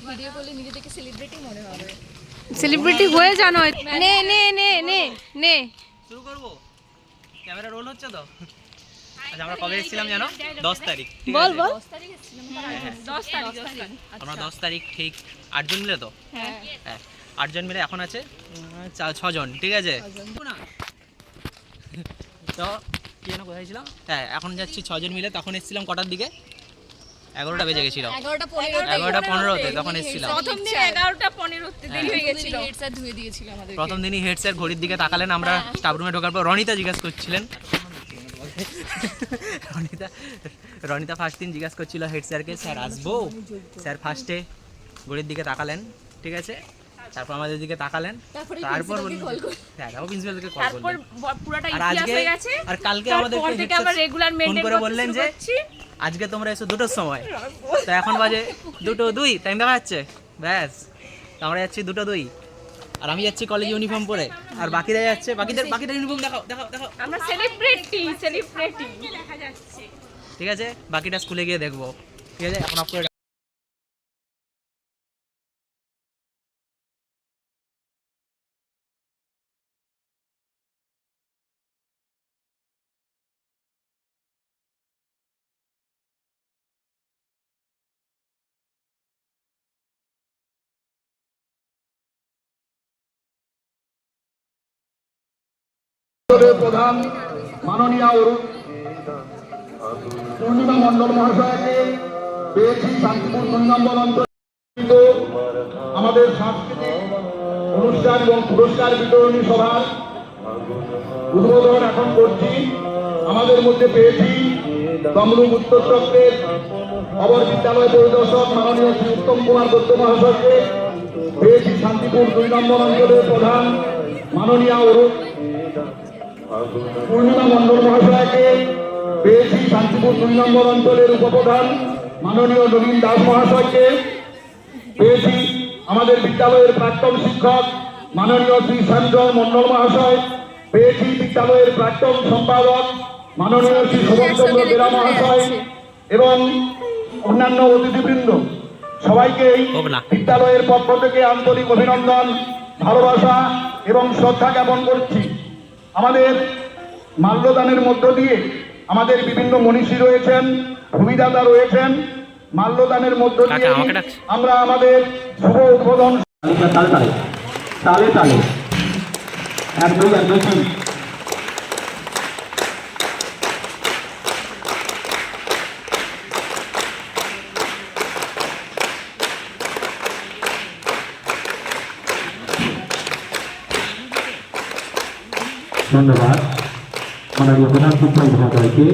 Video করলে নিজেদেরকে celebrity মনে হবে। সেলিব্রিটি হয়ে জানো। নে নে নে নে নে শুরু করব। ক্যামেরা রোল হচ্ছে তো? আচ্ছা আমরা কবে এসেছিলাম জানো? 10 তারিখ। ঠিক আছে? বল বল। 10 তারিখ এসেছিলাম। 10 তারিখ। আমরা 10 তারিখ ঠিক 8 জন মিলে তো? হ্যাঁ হ্যাঁ 8 জন মিলে এখন আছে 6 জন। ঠিক আছে? তো কি যেন কোথায় ছিলাম? হ্যাঁ এখন যাচ্ছি 6 জন মিলে। তখন এসেছিলাম কটার দিকে? 11টা বেজে গেছিল। 11:15 তখন এসেছিলাম। প্রথম দিন 11:15 তে দেরি হয়ে গেছিল। হেড স্যার ধুয়ে দিয়েছিল আমাদের। প্রথম দিনই হেড স্যার ঘড়ির দিকে তাকালেন। আমরা স্টাফ রুমে ঢোকার পর রনিতা জিজ্ঞাসা করছিলেন, রনিতা ফার্স্ট দিন জিজ্ঞাসা করছিল হেড স্যারকে, স্যার আসবো? স্যার ফার্স্টে ঘড়ির দিকে তাকালেন। ঠিক আছে? তারপর আমাদের দিকে তাকালেন। তারপর হ্যাঁ তারপর প্রিন্সিপালকে কল তারপর করলেন। পুরোটা আর ইতিহাস আজকে হয়ে গেছে। আর কালকে আমাদের তারপর থেকে আবার রেগুলার ফোন মেইনটেইন করে বললেন যে আজকে তোমরা এসো 2টোর সময়। তো এখন বাজে 2:02, টাইম দেখা যাচ্ছে। ব্যাস তো আমরা যাচ্ছি 2:02। আর আমি যাচ্ছি কলেজ ইউনিফর্ম পরে। আর বাকিরা যাচ্ছে, বাকিদের ইউনিফর্ম দেখাও দেখাও দেখাও। আমরা সেলিব্রিটি দেখা যাচ্ছে। ঠিক আছে বাকিটা স্কুলে গিয়ে দেখবো। ঠিক আছে এখন অফ করে প্রধান মাননীয় পূর্ণিমা মণ্ডল মহাশয়কে পেয়েছি শান্তিপুর 2 নম্বর অঞ্চল আমাদের সাংস্কৃতিক অনুষ্ঠান এবং পুরস্কার বিতরণী সভার উদ্বোধন এখন করছি। আমাদের মধ্যে পেয়েছি তমলুক উত্তর চক্রের অবর বিদ্যালয় পরিদর্শক মাননীয় শ্রী উত্তম কুমার দত্ত মহাশয়কে, পেয়েছি শান্তিপুর 2 নম্বর অঞ্চলের প্রধান মাননীয় পূর্ণিমা মণ্ডল মহাশয়কে, পেয়েছি শান্তিপুর 2 নম্বর অঞ্চলের উপপ্রধান মাননীয় নবীন দাস মহাশয়কে, পেয়েছি আমাদের বিদ্যালয়ের প্রাক্তন শিক্ষক মাননীয় শ্রী সঞ্জয় মণ্ডল মহাশয়, পেয়েছি বিদ্যালয়ের প্রাক্তন সম্পাদক মাননীয় শ্রী শোভনচন্দ্র বেরা মহাশয় এবং অন্যান্য অতিথিবৃন্দ। সবাইকে এই বিদ্যালয়ের পক্ষ থেকে আন্তরিক অভিনন্দন, ভালোবাসা এবং শ্রদ্ধা জ্ঞাপন করছি। আমাদের মাল্যদানের মধ্য দিয়ে আমাদের বিভিন্ন মনীষী রয়েছেন, ভূমিদাতা রয়েছেন। মাল্যদানের মধ্য দিয়ে আমরা আমাদের শুভ উদ্বোধন তালে তালে তালে তালে 1 2 1 2 3 ধন্যবাদ মাননীয় প্রধান শিক্ষক মহোদয়কে।